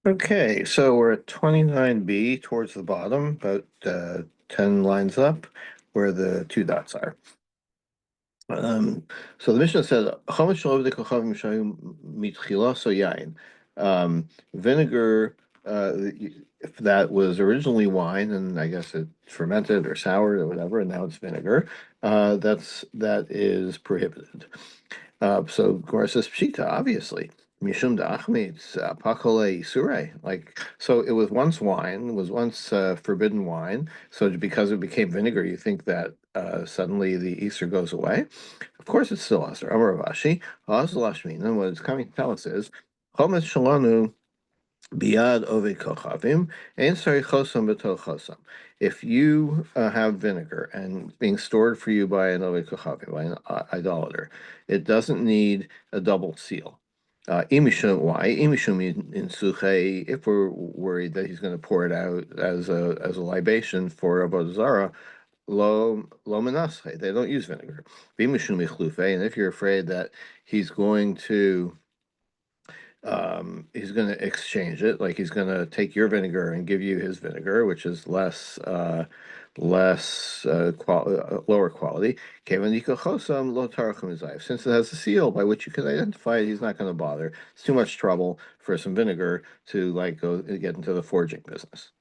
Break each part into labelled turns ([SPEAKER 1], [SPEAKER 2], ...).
[SPEAKER 1] Okay, so we're at 29B towards the bottom, about 10 lines up, where the two dots are. So the Mishnah says, "Chomesh shel Avodah kochavim shayu mitchila so yain." Vinegar, if that was originally wine, and I guess it fermented or soured or whatever, and now it's vinegar, that is prohibited. So Gemara says Pshita, obviously. Mishum da'achmitz pakole isure. Like, so it was once wine, was once forbidden wine. So because it became vinegar, you think that suddenly the Easter goes away? Of course, it's still Aser. Amar Ravashi, and what it's coming to tell us is, Chometz shalanu biad ove kochavim, and sari chosam b'to chosam. If you have vinegar and being stored for you by an ove kochavim, by an idolater, it doesn't need a double seal. Imishum, why? Imishum in suche, if we're worried that he's going to pour it out as a libation for Avodah Zarah, lo menasche, they don't use vinegar. Bimishum ichlufe, and if you're afraid that he's going to exchange it, like he's going to take your vinegar and give you his vinegar, which is lower quality. Since it has a seal by which you can identify it, he's not going to bother. It's too much trouble for some vinegar to like go get into the forging business.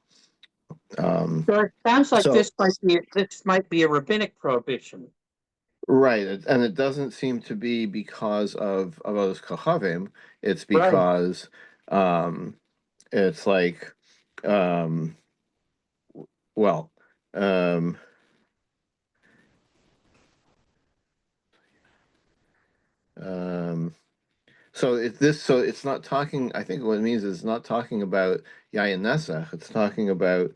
[SPEAKER 2] So it sounds like
[SPEAKER 1] So
[SPEAKER 2] this might be a rabbinic prohibition.
[SPEAKER 1] Right, and it doesn't seem to be because of those kochavim. It's
[SPEAKER 2] Right.
[SPEAKER 1] because it's like um, well, um, um, so it's not talking. I think what it means is not talking about yayin nesach. It's talking about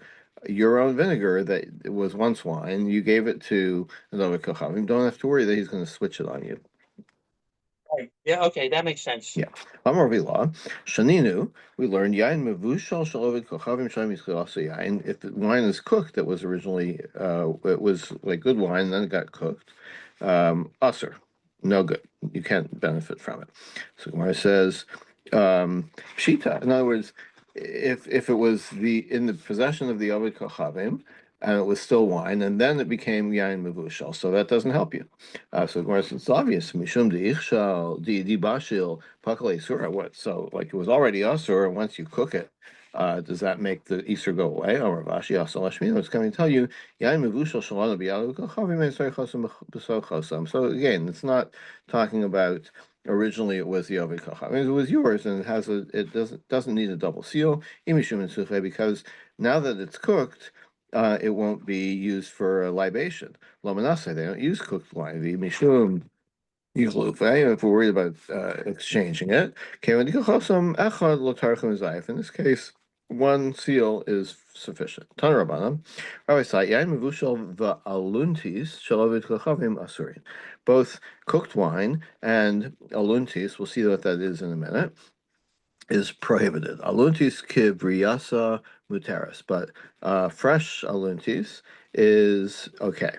[SPEAKER 1] your own vinegar that was once wine. You gave it to another kochavim. Don't have to worry that he's going to switch it on you.
[SPEAKER 2] Right. Yeah. Okay, that makes sense.
[SPEAKER 1] Yeah. Amar Vila, Shaninu, we learned Yain Mevushal Shalovid Kochavim Shalom Yitzchilasa Yain. If the wine is cooked, that was originally it was like good wine, then it got cooked. Usser, no good. You can't benefit from it. So Gemara says, Pshita. In other words, if it was in the possession of the Ovid Kochavim, and it was still wine, and then it became yain mevushal. So that doesn't help you. So Gemara says it's obvious. Mishum diichshal di bashil pakale surah. What? So like it was already asur, and once you cook it, does that make the Easter go away? Or Ravashi asal hashmina. It's coming to tell you yain mevushal shalana biyalu kochavim and sorry chosam b'so chosam. So again, it's not talking about. Originally, it was the Ovid Kochavim. I mean, it was yours, and it doesn't need a double seal. Imishum and suche, because now that it's cooked, it won't be used for a libation. Lomanase, they don't use cooked wine. Mishum yichlufe, if we're worried about exchanging it. In this case, one seal is sufficient. Tanarabanan, Rabbi Say, Yain Mevushal va'aluntis shalovid kochavim asurin. Both cooked wine and aluntis, we'll see what that is in a minute, is prohibited. Aluntis kibriasa muteris, but fresh aluntis is okay.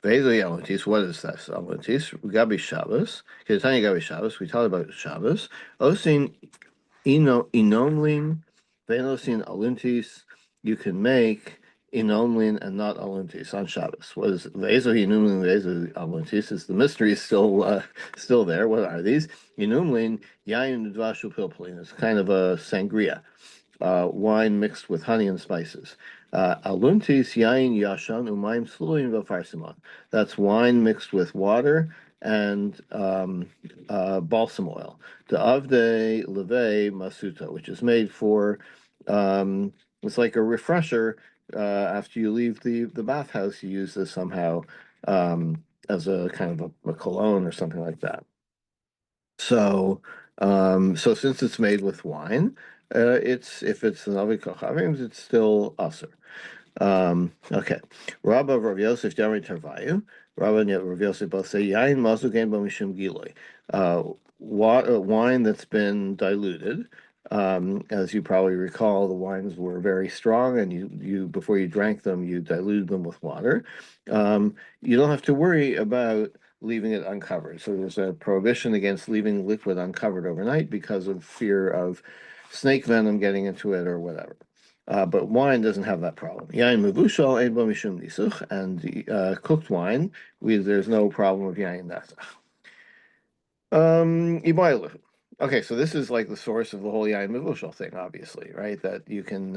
[SPEAKER 1] Ve'ezu aluntis, what is this? Aluntis, Gabi Shabbos. Ketanya Gabi Shabbos, we talked about Shabbos. Osin inomlin, ve'enosin aluntis, you can make inomlin and not aluntis on Shabbos. What is ve'ezu inomlin, ve'ezu aluntis? Is the mystery still there? What are these? Inumlin, yayin dvashu pilpulin. It's kind of a sangria, wine mixed with honey and spices. Aluntis yayin yashan umayim sluin v'farsimon. That's wine mixed with water and balsam oil. The avde leve masuta, which is made for, it's like a refresher. After you leave the bathhouse, you use this somehow as a kind of a cologne or something like that. So, so since it's made with wine, it's if it's an avi kochavim, it's still aser. Okay. Rabba Rav Yosef Dami Tarvayu. Rabba and Rav Yosef both say yain mazu gain bo mishum giloi. Wine that's been diluted. As you probably recall, the wines were very strong, and you before you drank them, you diluted them with water. You don't have to worry about leaving it uncovered. So there's a prohibition against leaving liquid uncovered overnight because of fear of snake venom getting into it or whatever. But wine doesn't have that problem. Yain mevushal ein bo mishum nisuch, and cooked wine, there's no problem with yain nasach. Ibailu. Okay, so this is like the source of the whole yain mevushal thing, obviously, right? That you can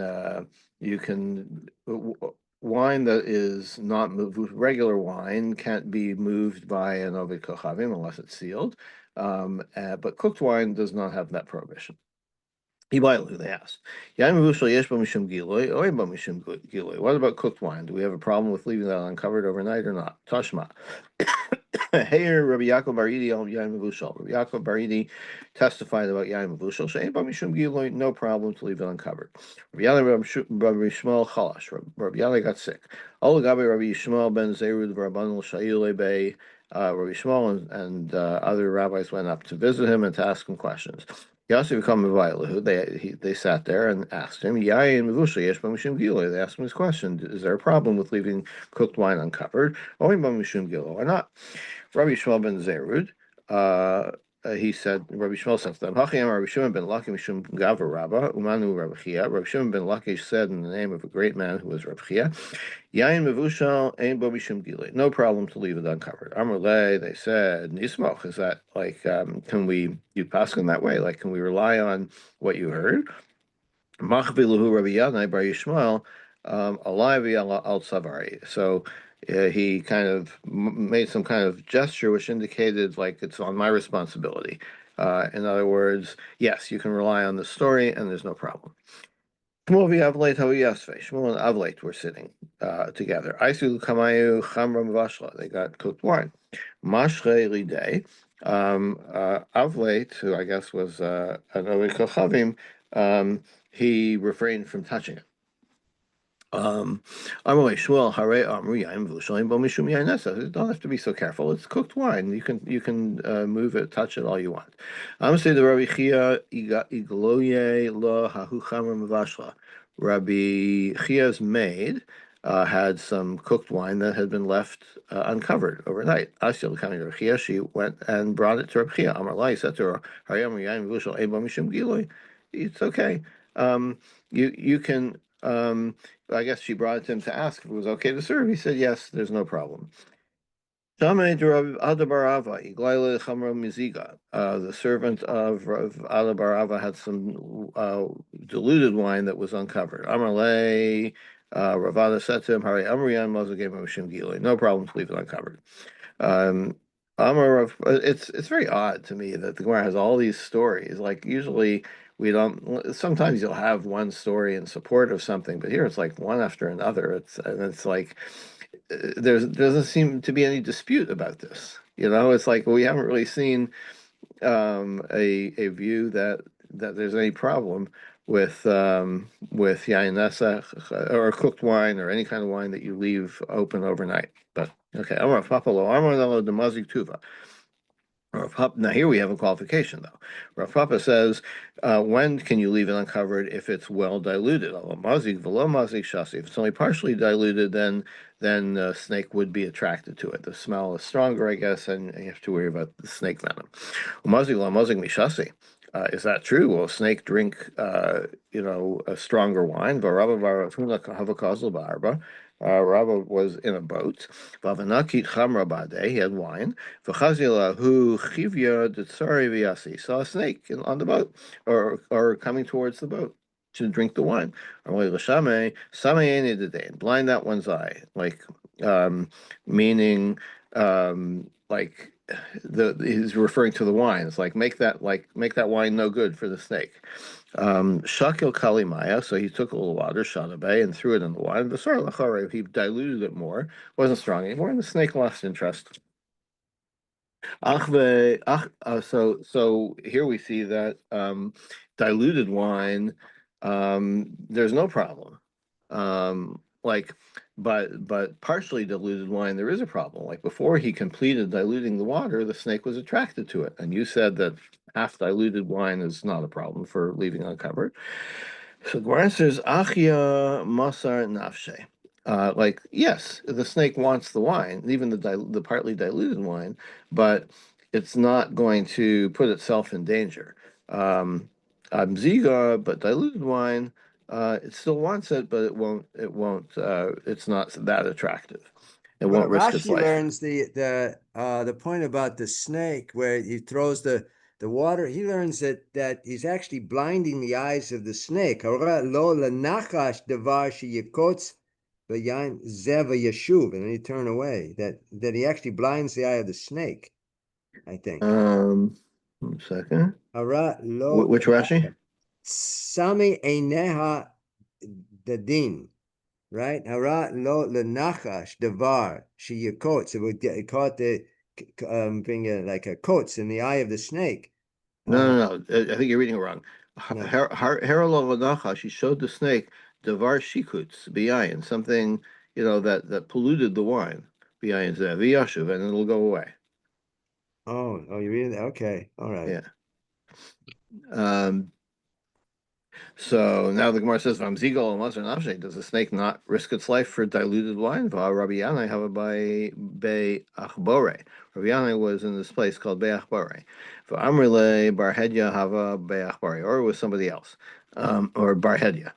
[SPEAKER 1] wine that is not regular wine can't be moved by an ovid kochavim unless it's sealed. But cooked wine does not have that prohibition. Ibailu, they asked. Yain mevushal yesh bo mishum giloy, oy bo mishum giloy. What about cooked wine? Do we have a problem with leaving that uncovered overnight or not? Tashma. Hey, Rabbi Yaakov Baridi al Yain Mevushal. Rabbi Yaakov Baridi testified about Yain Mevushal. Shein ba mishum giloy, no problem to leave it uncovered. Rabbi Yishmael Chalash. Rabbi Yannai got sick. All Gabi Rabbi Yishmael ben Zerud Rabbanul Shayule Bey. Rabbi Yishmael and other rabbis went up to visit him and to ask him questions. Yosef become they sat there and asked him, Yain Mevushal yesh ba mishum giloy. They asked him this question: is there a problem with leaving cooked wine uncovered? Or ba mishum giloy or not? Rabbi Shmuel ben Zerud, he said, Rabbi Shmuel said to them, Hachim Rabbi Shimon ben Lakish Mishum Gavra Rabba, Umanu Rabbi Chia. Rabbi Shimon ben Lakish said in the name of a great man who was Rabbi Chia, Yain Mevushal Ein Bo Mishum Gilei. No problem to leave it uncovered. Amar Le, they said, Nismoch, is that like, can we, you pass in that way? Like, can we rely on what you heard? Machvilahu Rabbi Yannai bar Yishmael, alive al Savari. So he kind of made some kind of gesture which indicated like it's on my responsibility. In other words, yes, you can rely on the story and there's no problem. Shmuel and Avleit were sitting together. Aisu Kamayu Chamra Mavashla. They got cooked wine. Mashre Lidei. Avleit, who I guess was an Ovid Kochavim, he refrained from touching it. Amalei Shmuel Hare Amru Yain V'Lushalim Bo Mishum Yain Nesa. You don't have to be so careful. It's cooked wine. You can move it, touch it all you want. I'm saying the Rabbi Chia Igloye Lo Hahu Chamra Mavashla. Rabbi Chia's maid had some cooked wine that had been left uncovered overnight. Asil coming to Rabbi Chia, she went and brought it to Rabbi Chia. Amar Lai said to her, Hare Amru Yain V'Lushalim Bo Mishum Giloy. It's okay. You can. I guess she brought it to him to ask if it was okay to serve. He said, yes, there's no problem. The servant of Rav Adabarava had some diluted wine that was uncovered. Amarle, Ravada said to him, Hari Amriyan Mozagim Mishim Gilei. No problem to leave it uncovered. It's very odd to me that the Gemara has all these stories. Like usually we don't. Sometimes you'll have one story in support of something, but here it's like one after another. It's like there doesn't seem to be any dispute about this. It's like we haven't really seen a view that there's any problem with yain nesach or cooked wine or any kind of wine that you leave open overnight. But okay, Amar Papalo, Amar the Mazik Tuva. Now here we have a qualification though. Rav Papa says, when can you leave it uncovered if it's well diluted? If it's only partially diluted, then snake would be attracted to it. The smell is stronger, I guess, and you have to worry about the snake venom. Is that true? Will a snake drink, a stronger wine? Rabba was in a boat. He had wine. Saw a snake on the boat, or coming towards the boat to drink the wine. Blind that one's eye, like meaning like he's referring to the wine. It's like make that wine no good for the snake. Shakil kalimaya, so he took a little water, shadabe, and threw it in the wine. He diluted it more, wasn't strong anymore, and the snake lost interest. So here we see that diluted wine, there's no problem. But partially diluted wine, there is a problem. Like before he completed diluting the water, the snake was attracted to it. And you said that half diluted wine is not a problem for leaving uncovered. So the answer is Achia Masar Nafshe. Like, yes, the snake wants the wine, even the partly diluted wine, but it's not going to put itself in danger. Um, Ziga, but diluted wine, it still wants it, but it's not that attractive. It won't risk its
[SPEAKER 3] Rashi
[SPEAKER 1] life.
[SPEAKER 3] learns the point about the snake where he throws the water. He learns that he's actually blinding the eyes of the snake. Hara lo lenachash devar sheyikotz v'yain zeva yeshuv, and then he turn away. That he actually blinds the eye of the snake, I think.
[SPEAKER 1] 1 second.
[SPEAKER 3] Hara lo
[SPEAKER 1] Which Rashi?
[SPEAKER 3] sami eineha dadin. Right? Hara lo lenachash devar sheyikotz. It would caught the being like a coats in the eye of the snake.
[SPEAKER 1] No, no, no. I think you're reading it wrong.
[SPEAKER 3] No.
[SPEAKER 1] Herolo she showed the snake devar shikutz biyayin, something that polluted the wine. Biyayin v'yashuv, and it'll go away.
[SPEAKER 3] Oh, you read it? Okay, all right.
[SPEAKER 1] Yeah. Um, So now the Gemara says, "Vamzigal and Maser Nafshe." Does the snake not risk its life for diluted wine? Va Rabbi Yanai have a by Achbore. Rabbi Yanai was in this place called Bei Achbore. For Amrile Bar Hedya have a Bei Achbore, or it was somebody else, or Bar Hedya.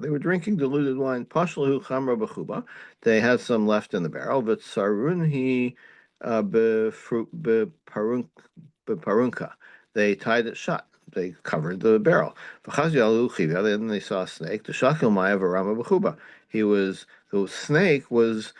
[SPEAKER 1] They were drinking diluted wine. Pashlahu chamra b'chuba. They had some left in the barrel, but sarunhi beparunka. They tied it shut. They covered the barrel. Then they saw a snake. The snake was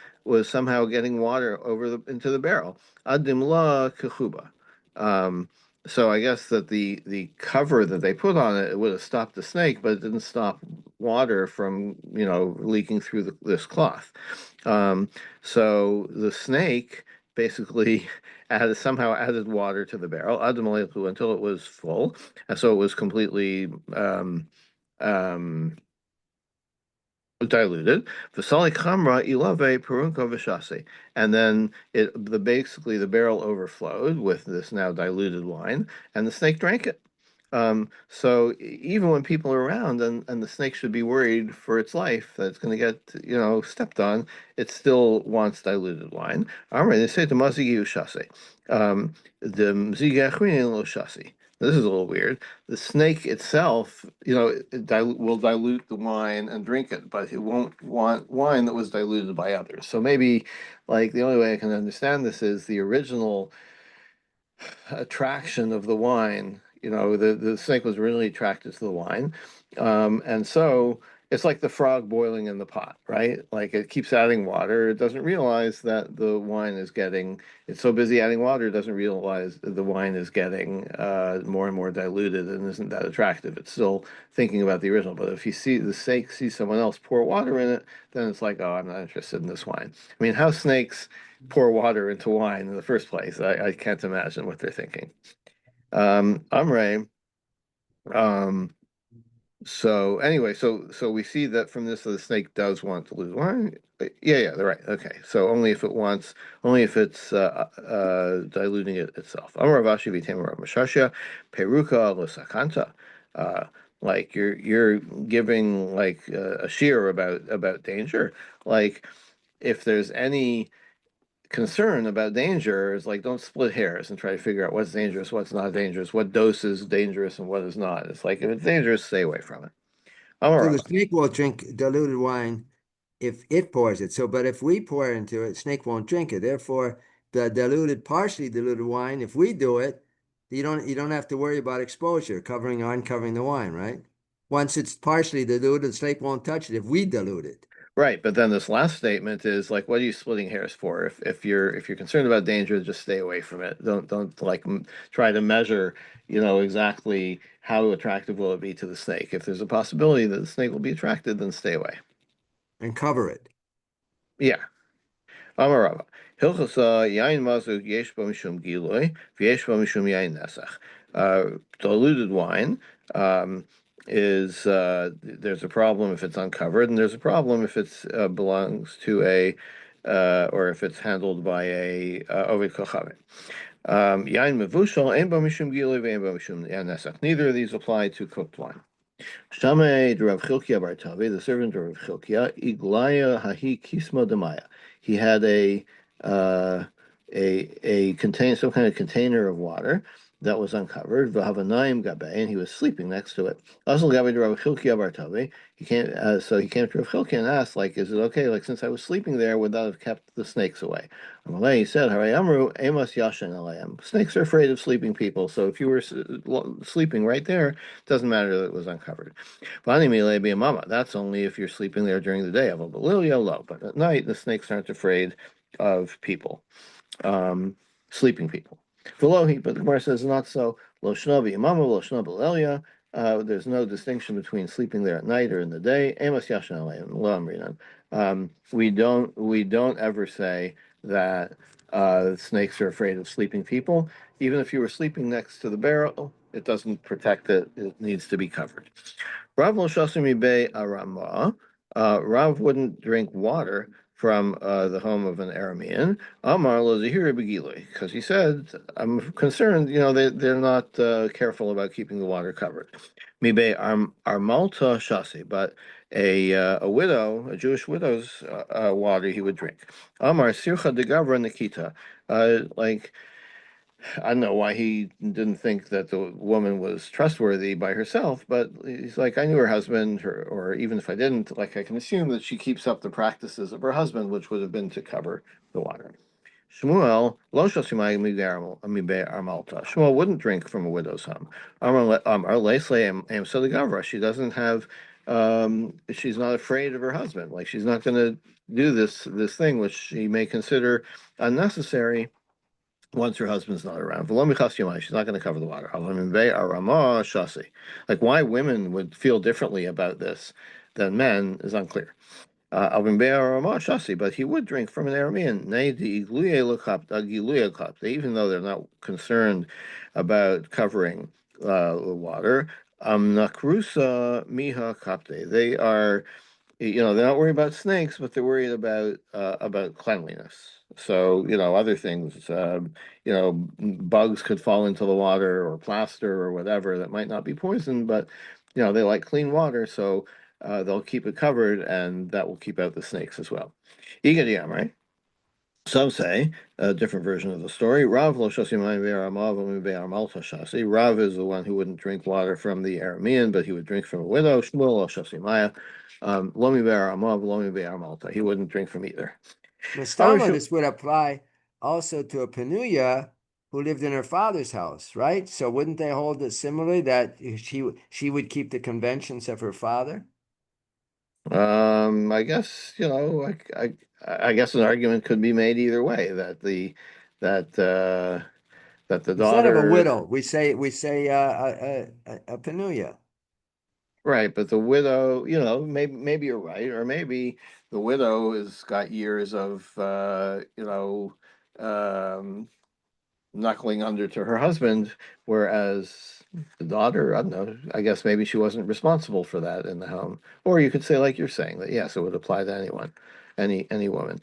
[SPEAKER 1] somehow getting water into the barrel. Adimla kechuba. Um, so I guess that the cover that they put on it would have stopped the snake, but it didn't stop water from leaking through this cloth. So the snake basically somehow added water to the barrel until it was full, and so it was completely um, diluted. Vasali kamra ilave perunka vishasi, and then basically the barrel overflowed with this now diluted wine, and the snake drank it. So even when people are around and the snake should be worried for its life that it's going to get, stepped on, it still wants diluted wine. Amr, they say to Mazigi Ushase. The Mzigi Achrin lo Shasi. This is a little weird. The snake itself, will dilute the wine and drink it, but it won't want wine that was diluted by others. So maybe, like, the only way I can understand this is the original attraction of the wine. The snake was really attracted to the wine, and so it's like the frog boiling in the pot, right? Like it keeps adding water. It doesn't realize that the wine is getting. It's so busy adding water, it doesn't realize that the wine is getting more and more diluted and isn't that attractive. It's still thinking about the original. But if you see the snake see someone else pour water in it, then it's like, oh, I'm not interested in this wine. I mean, how snakes pour water into wine in the first place? I can't imagine what they're thinking. Amre. Um, so anyway, so we see that from this, the snake does want to lose wine. Yeah, they're right. Okay, so only if it's diluting it itself. Amar Ravashi v'Tamar Mashasha, Peruka l'sakanta. Uh, like you're giving like a shear about danger. Like if there's any concern about danger, is like don't split hairs and try to figure out what's dangerous, what's not dangerous, what dose is dangerous and what is not. It's like if it's dangerous, stay away from it.
[SPEAKER 3] So the
[SPEAKER 1] Amarava.
[SPEAKER 3] snake will drink diluted wine if it pours it. So, but if we pour into it, snake won't drink it. Therefore, the partially diluted wine, if we do it, you don't have to worry about exposure, covering or uncovering the wine, right? Once it's partially diluted, the snake won't touch it if we dilute it.
[SPEAKER 1] Right, but then this last statement is like, what are you splitting hairs for? If you're concerned about danger, just stay away from it. Don't like try to measure, exactly how attractive will it be to the snake. If there's a possibility that the snake will be attracted, then stay away.
[SPEAKER 3] And cover it.
[SPEAKER 1] Yeah. Amarava. Hilchasa yain mazuk yesh bo mishum giloy, v'yesh bo mishum yain nesach. Diluted wine is there's a problem if it's uncovered, and there's a problem if it's belongs to a or if it's handled by a ovid kochavim. Yain mevushal ein bo mishum giloy ve'ein bo mishum yain nesach. Neither of these apply to cooked wine. Shamei Rav Chilkia bar Tavi, the servant of Rav Chilkia, Iglaya Hahi Kismo Demaya. He had a contain some kind of container of water that was uncovered. V'havanaim gabe, and he was sleeping next to it. Also, gabe to Rav Chilkia bar Tavi. He came, so he came to Rav Chilkia and asked, like, is it okay? Like, since I was sleeping there, would that have kept the snakes away? Amalei, he said, Haray Amru Amos Yashin Alayim. Snakes are afraid of sleeping people, so if you were sleeping right there, it doesn't matter that it was uncovered. That's only if you're sleeping there during the day. But at night, the snakes aren't afraid of people, sleeping people. Velohi, but the Gemara says not so. Lo shnabi imama, lo shnabi lelia. There's no distinction between sleeping there at night or in the day. Amos yashan alayim, lo amrinan. We don't ever say that snakes are afraid of sleeping people. Even if you were sleeping next to the barrel, it doesn't protect it. It needs to be covered. Rav lo shasimi be arama. Rav wouldn't drink water from the home of an Aramean. Amar lo zahira begilui, because he said, "I'm concerned. You know, they're not careful about keeping the water covered." Mibe armalta shasi, but a widow, a Jewish widow's water he would drink. Amar sircha de gavra nikita, like. I don't know why he didn't think that the woman was trustworthy by herself, but he's like, I knew her husband, or even if I didn't, like I can assume that she keeps up the practices of her husband, which would have been to cover the water. Shmuel, lo shosimai mibe armalta. Shmuel wouldn't drink from a widow's home. She doesn't have, she's not afraid of her husband. Like she's not going to do this thing which she may consider unnecessary once her husband's not around. She's not going to cover the water. Like why women would feel differently about this than men is unclear. But he would drink from an Aramean. Even though they're not concerned about covering the water. Nakrusa miha kapte. They are, they're not worried about snakes, but they're worried about cleanliness. So, other things, bugs could fall into the water or plaster or whatever that might not be poison, but they like clean water, so they'll keep it covered, and that will keep out the snakes as well. Igadiyam, right? Some say a different version of the story. Rav lo shasimayim ve'aramav ve'armalta shasi. Rav is the one who wouldn't drink water from the Aramean, but he would drink from a widow. Shmuel lo shasimaya. Lomi ve'aramav, lomi ve'armalta. He wouldn't drink from either.
[SPEAKER 3] Mistama, this would apply also to a Penuya who lived in her father's house, right? So wouldn't they hold it similarly that she would keep the conventions of her father?
[SPEAKER 1] I guess I guess an argument could be made either way that that the
[SPEAKER 3] Instead
[SPEAKER 1] daughter
[SPEAKER 3] of a widow, we say a Penuya.
[SPEAKER 1] Right, but the widow, maybe you're right, or maybe the widow has got years of knuckling under to her husband, whereas the daughter, I don't know, I guess maybe she wasn't responsible for that in the home. Or you could say, like you're saying, that yes, it would apply to anyone, any woman.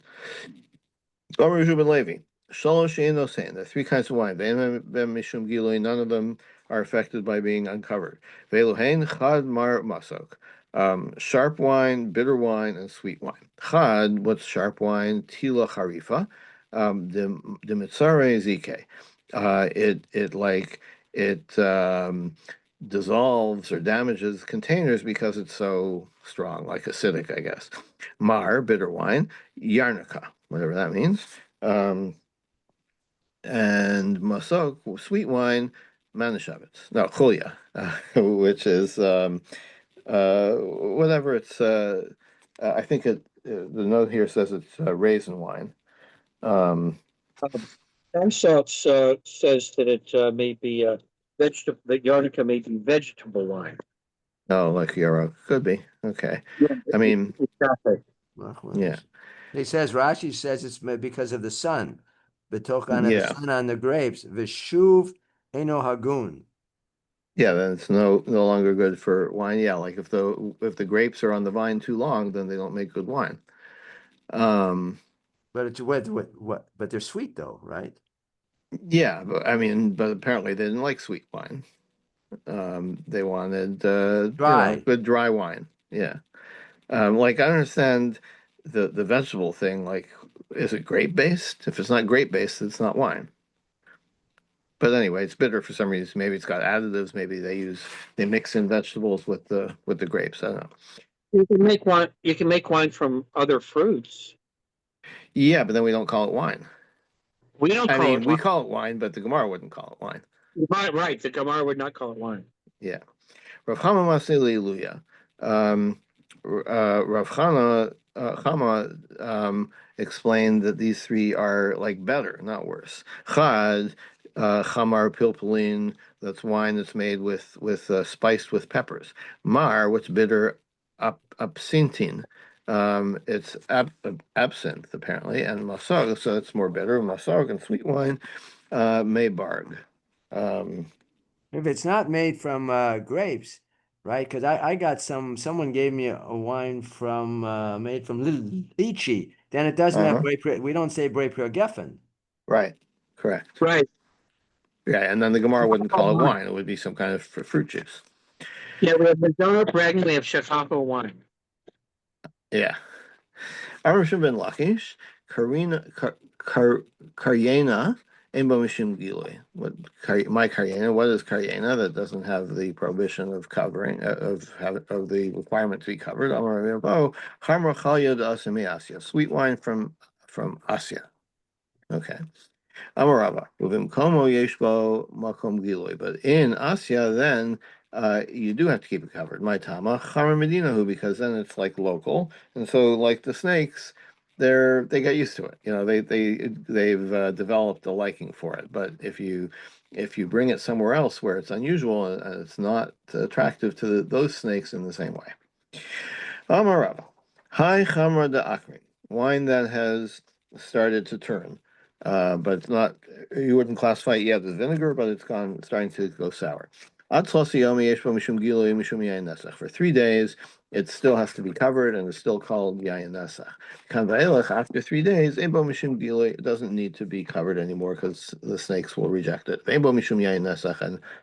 [SPEAKER 1] Gomer Reuben Levi. Shalosh Shein saying there are three kinds of wine. Mishum Gilui, none of them are affected by being uncovered. Veluhain Chad Mar Masok. Sharp wine, bitter wine, and sweet wine. Chad, what's sharp wine? Tila Harifa. The Mitzare Zike. It dissolves or damages containers because it's so strong, like acidic, I guess. Mar, bitter wine. Yarnica, whatever that means. And Masok, sweet wine, Manishavitz. No, Chulia, which is whatever it's. I think the note here says it's raisin wine.
[SPEAKER 2] Some sorts says that it may be vegetable. That Yarnica may be vegetable wine.
[SPEAKER 1] Oh, like Yarrow. Could be. Okay.
[SPEAKER 2] Yeah,
[SPEAKER 1] I mean,
[SPEAKER 2] exactly.
[SPEAKER 1] yeah.
[SPEAKER 3] He says, Rashi says it's because of the sun. Betokan of the
[SPEAKER 1] Yeah.
[SPEAKER 3] sun on the grapes. Vishuv eno hagun.
[SPEAKER 1] Yeah, then it's no longer good for wine. Yeah, like if the grapes are on the vine too long, then they don't make good wine.
[SPEAKER 3] But it's what? But they're sweet though, right?
[SPEAKER 1] Yeah, but I mean, but apparently they didn't like sweet wine. They wanted
[SPEAKER 3] Dry.
[SPEAKER 1] good dry wine. Yeah. Like I understand the vegetable thing. Like, is it grape based? If it's not grape based, it's not wine. But anyway, it's bitter for some reason. Maybe it's got additives. Maybe they mix in vegetables with the grapes. I don't know.
[SPEAKER 2] You can make wine. You can make wine from other fruits.
[SPEAKER 1] Yeah, but then we don't call it wine.
[SPEAKER 2] We don't
[SPEAKER 1] I
[SPEAKER 2] call
[SPEAKER 1] mean,
[SPEAKER 2] it
[SPEAKER 1] we
[SPEAKER 2] wine.
[SPEAKER 1] call it wine, but the Gemara wouldn't call it wine.
[SPEAKER 2] Right, right. The Gemara would not call it wine.
[SPEAKER 1] Yeah. Rav Chama Masili Luya. Rav Chama explained that these three are like better, not worse. Chad, Chamar Pilpulin, that's wine that's made with spiced with peppers. Mar, what's bitter, absinthin. It's absinthe apparently, and Masar, so it's more bitter. Masar and sweet wine, Maybarg. Um,
[SPEAKER 3] If it's not made from grapes, right? Because I got someone gave me a wine from made from lychee. Then it doesn't have
[SPEAKER 1] uh-huh.
[SPEAKER 3] Bray We don't say Bray Geffen.
[SPEAKER 1] Right. Correct.
[SPEAKER 2] Right.
[SPEAKER 1] Yeah, and then the Gemara wouldn't
[SPEAKER 2] Oh,
[SPEAKER 1] call it
[SPEAKER 2] wine.
[SPEAKER 1] wine. It would be some kind of fruit juice.
[SPEAKER 2] Yeah, we have Madonna bread and we have Chicago wine.
[SPEAKER 1] Yeah. Arishim ben Lakish, Karyena, Embo Mishim Gilui. My Karyena, what is Karyena that doesn't have the prohibition of covering, of the requirement to be covered? Amar Ravo, Harmar Chalyod Asami Asya, sweet wine from Asya. Okay. Amarava, Uvimkomo Yeshbo Makom Giloi. But in Asya, then you do have to keep it covered. My Tama, Chara Medinahu, because then it's like local. And so like the snakes, they get used to it. You know, they've developed a liking for it. But if you bring it somewhere else where it's unusual and it's not attractive to those snakes in the same way. Amarava. Hi Chamra de Akri. Wine that has started to turn. But it's not, you wouldn't classify it yet as vinegar, but starting to go sour. For 3 days, it still has to be covered and it's still called yayin nesach. After 3 days, it doesn't need to be covered anymore because the snakes will reject it. And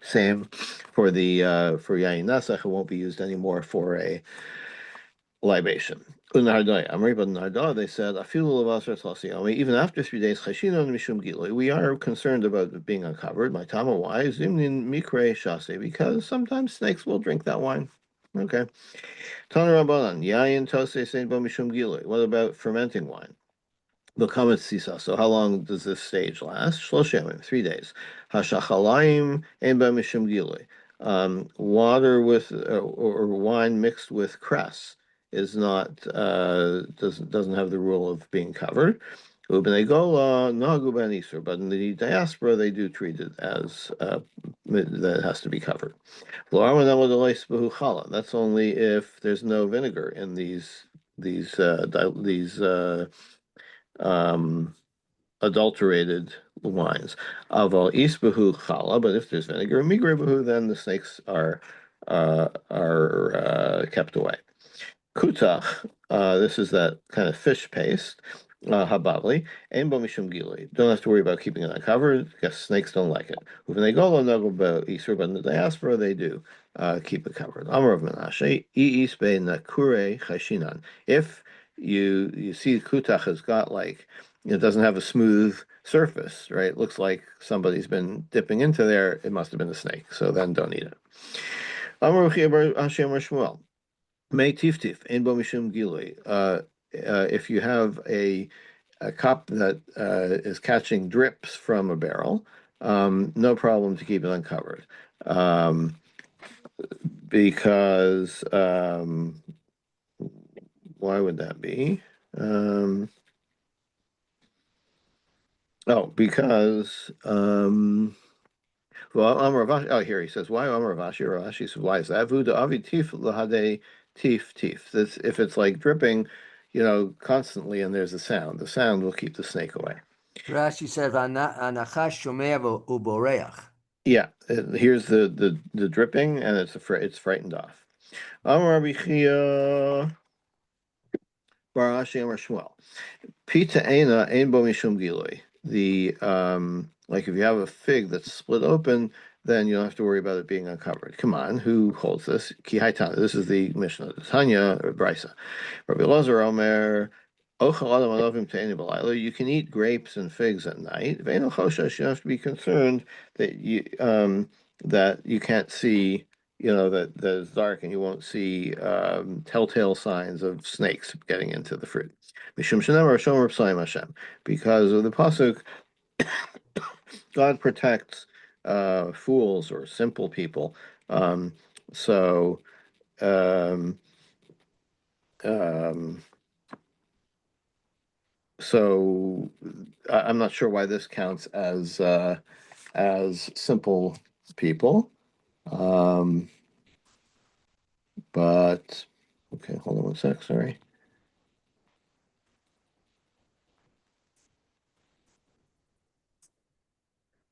[SPEAKER 1] same for for yayin nesach, it won't be used anymore for a libation. Unahardai, they said, even after 3 days, we are concerned about it being uncovered. My tama, why? Because sometimes snakes will drink that wine. Okay. What about fermenting wine? Bekamet sisa. So how long does this stage last? 3 days. Hashachalaim ein ba mishum gilui. Water with or wine mixed with cress is not doesn't have the rule of being covered. Ubnei gola nagu ben isur, but in the diaspora they do treat it as that it has to be covered. That's only if there's no vinegar in these adulterated wines. Aval isbahu chala, but if there's vinegar, migrebahu, then the snakes are kept away. Kutach, this is that kind of fish paste. Habavli, and bomishum gili. Don't have to worry about keeping it uncovered because snakes don't like it. When they go on Isur, but in the diaspora they do keep it covered. Amar of Menashe, Isbe Nakure Chashinan. If you see kutach has got like it doesn't have a smooth surface, right? It looks like somebody's been dipping into there. It must have been a snake, so then don't eat it. Amar Hashem Shmuel. May tiftif ein bo mishum gilui. If you have a cup that is catching drips from a barrel, no problem to keep it uncovered. Because why would that be? Because well, Amar oh, here he says, why Amar Ravashi? Ravashi says, why is that? Vuda avi tif lahade tif. That's if it's like dripping, constantly, and there's a sound. The sound will keep the snake away.
[SPEAKER 3] Rashi said, "Anachash shomea uboreach."
[SPEAKER 1] Yeah, here's the dripping, and it's frightened off. Amar Rabbi Chia bar Ashi Amar Shmuel. Pita ein bo mishum gilui. Like if you have a fig that's split open, then you don't have to worry about it being uncovered. Come on, who holds this? Ki Haitana. This is the Mishnah. Tanya or Brisa. Rabbi Elazar Omer. You can eat grapes and figs at night. You have to be concerned that you can't see, that it's dark and you won't see telltale signs of snakes getting into the fruit. Because of the pasuk, God protects fools or simple people. So um, um, so I'm not sure why this counts as simple people. But okay, hold on one sec. Sorry.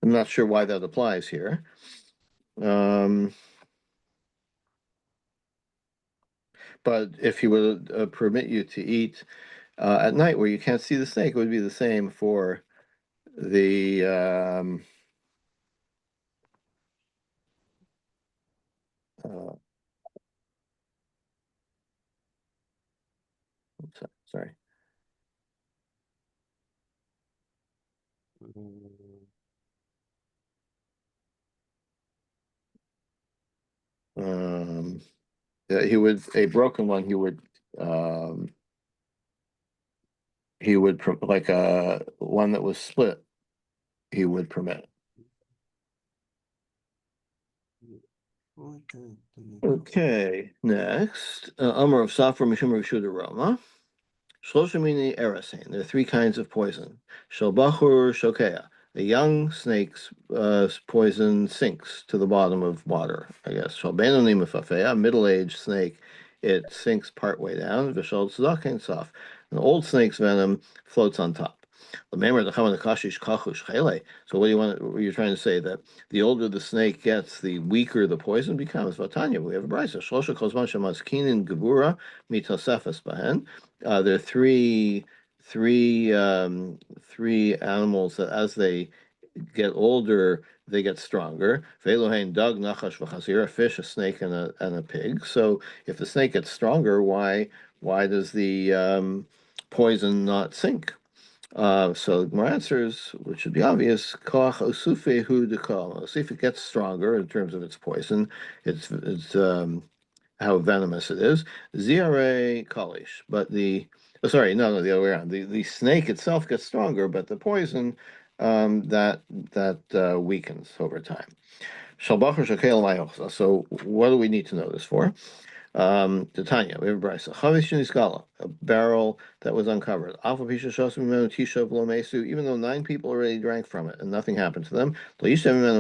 [SPEAKER 1] I'm not sure why that applies here. But if he would permit you to eat at night where you can't see the snake, it would be the same for the sorry. He would a broken one. He would like a one that was split. He would permit. Okay, next. Amar of Safra Mishum Rishuda Roma. Shloshamini Erasin. There are three kinds of poison. Shalbachur Shokea. A young snake's poison sinks to the bottom of water, I guess. Shalbenoni Mefafea. A middle-aged snake, it sinks partway down. Vishal Tzadakin Saf. An old snake's venom floats on top. So what do you want? You're trying to say that the older the snake gets, the weaker the poison becomes. Vatanya, we have a brisa. Shlosha kozman shemaskinin gebura mitosefes bahen. There are three animals that as they get older, they get stronger. Velohain dog nachash v'chazir, a fish, a snake, and a pig. So if the snake gets stronger, why does the poison not sink? So more answers, which should be obvious. Koach osufehu dekal. See if it gets stronger in terms of its poison. It's how venomous it is. Ziare kalish, but sorry, no, the other way around. The snake itself gets stronger, but the poison that weakens over time. Shalbachar shakel mayochsa. So what do we need to know this for? Titania, we have a brisa. Chavish Skala, a barrel that was uncovered. Alpha Pisha Shosum Tisha Blomesu, even though 9 people already drank from it and nothing happened to them. You shouldn't, a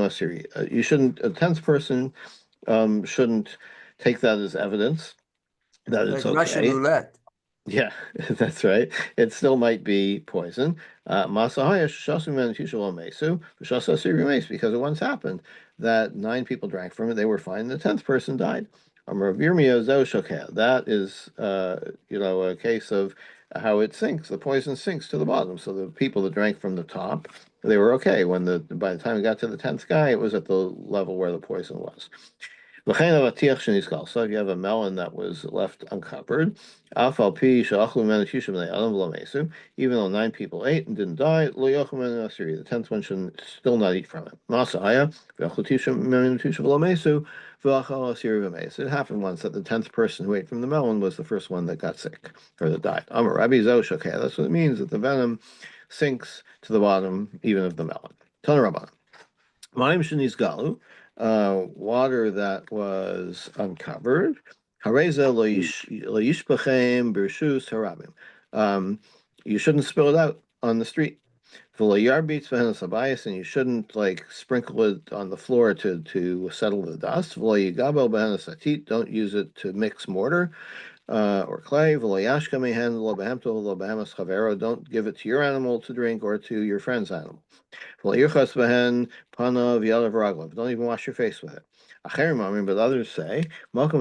[SPEAKER 1] 10th person shouldn't take that as evidence that it's
[SPEAKER 3] Like Russian
[SPEAKER 1] okay.
[SPEAKER 3] roulette.
[SPEAKER 1] Yeah, that's right. It still might be poison. Masahaya Shasu Mantusha Mesu, Shasa Siri Mace, because it once happened that 9 people drank from it, they were fine, the 10th person died. That is a case of how it sinks. The poison sinks to the bottom. So the people that drank from the top, they were okay. By the time it got to the 10th guy, it was at the level where the poison was. So if you have a melon that was left uncovered, even though 9 people ate and didn't die, the 10th one should still not eat from it. It happened once that the 10th person who ate from the melon was the first one that got sick or that died. That's what it means, that the venom sinks to the bottom even of the melon. Tanarabban. Maim Galu, water that was uncovered. Hareza loyishbachem birshus harabim. You shouldn't spill it out on the street. V'loyarbitz v'henasabayis, and you shouldn't sprinkle it on the floor to settle the dust. V'loyigabel v'henasatit, don't use it to mix mortar or clay. V'loyashka mehen lo behemto lo behemas chavero, don't give it to your animal to drink or to your friend's animal. Don't even wash your face with it. But others say, it's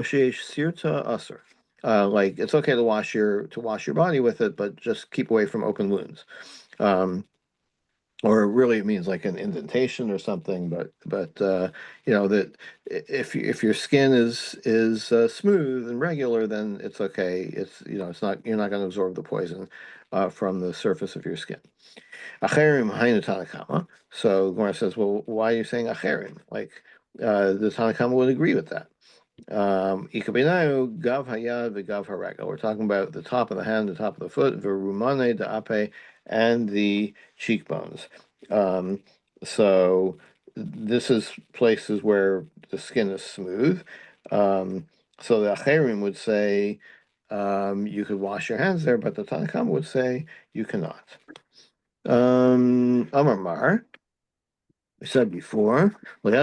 [SPEAKER 1] okay to wash your body with it, but just keep away from open wounds. or really it means like an indentation or something. But you know that if your skin is smooth and regular, then it's okay. It's it's not you're not going to absorb the poison from the surface of your skin. Acherim hainu Tanakama. So Gemara says, well, why are you saying acherim? Like the Tanakama would agree with that. Ikabinayu gav hayad v'gav harega. We're talking about the top of the hand, the top of the foot, v'rumane da'ape, and the cheekbones. So this is places where the skin is smooth. So the acherim would say you could wash your hands there, but the Tanakhama would say you cannot. Amar Mar. I said before, don't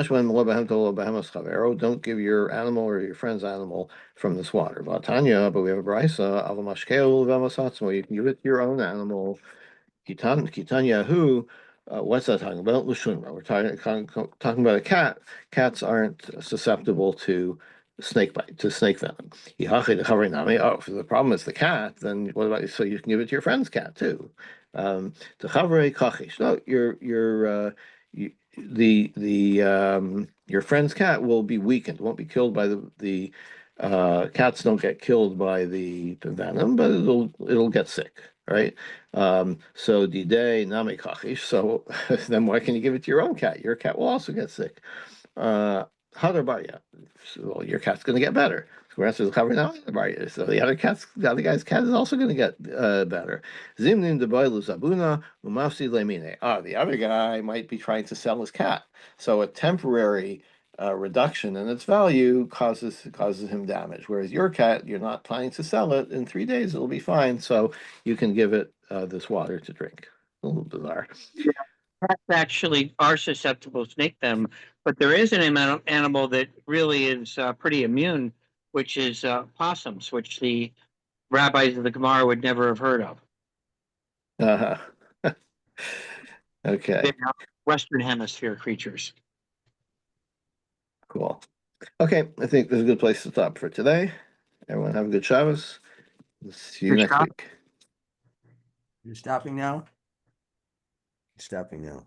[SPEAKER 1] give your animal or your friend's animal from this water. Vatanya, but we have a brisa, you can give it your own animal. Kitanyahu, what's that talking about? Lushunra. We're talking about a cat. Cats aren't susceptible to snake bite, to snake venom. Oh, if the problem is the cat, then what about so you can give it to your friend's cat too? The chavre kachish. No, your friend's cat will be weakened, won't be killed by the cats don't get killed by the venom, but it'll get sick, right? So Dide Nami Kachish. So then why can you give it to your own cat? Your cat will also get sick. Hadarbarya. So your cat's going to get better. So the other guy's cat is also going to get better. Zimnim deboilu zabuna umafsi lemine. The other guy might be trying to sell his cat. So a temporary reduction in its value causes him damage. Whereas your cat, you're not planning to sell it. In 3 days, it'll be fine. So you can give it this water to drink. A little bizarre.
[SPEAKER 2] Cats actually are susceptible to snake venom, but there is an animal that really is pretty immune, which is possums, which the rabbis of the Gemara would never have heard of.
[SPEAKER 1] Uh-huh. Okay.
[SPEAKER 2] They're Western Hemisphere creatures.
[SPEAKER 1] Cool. Okay, I think this is a good place to stop for today. Everyone have a good Shabbos. See you
[SPEAKER 2] Good
[SPEAKER 1] next
[SPEAKER 2] job.
[SPEAKER 1] week.
[SPEAKER 3] You're stopping now? Stopping now.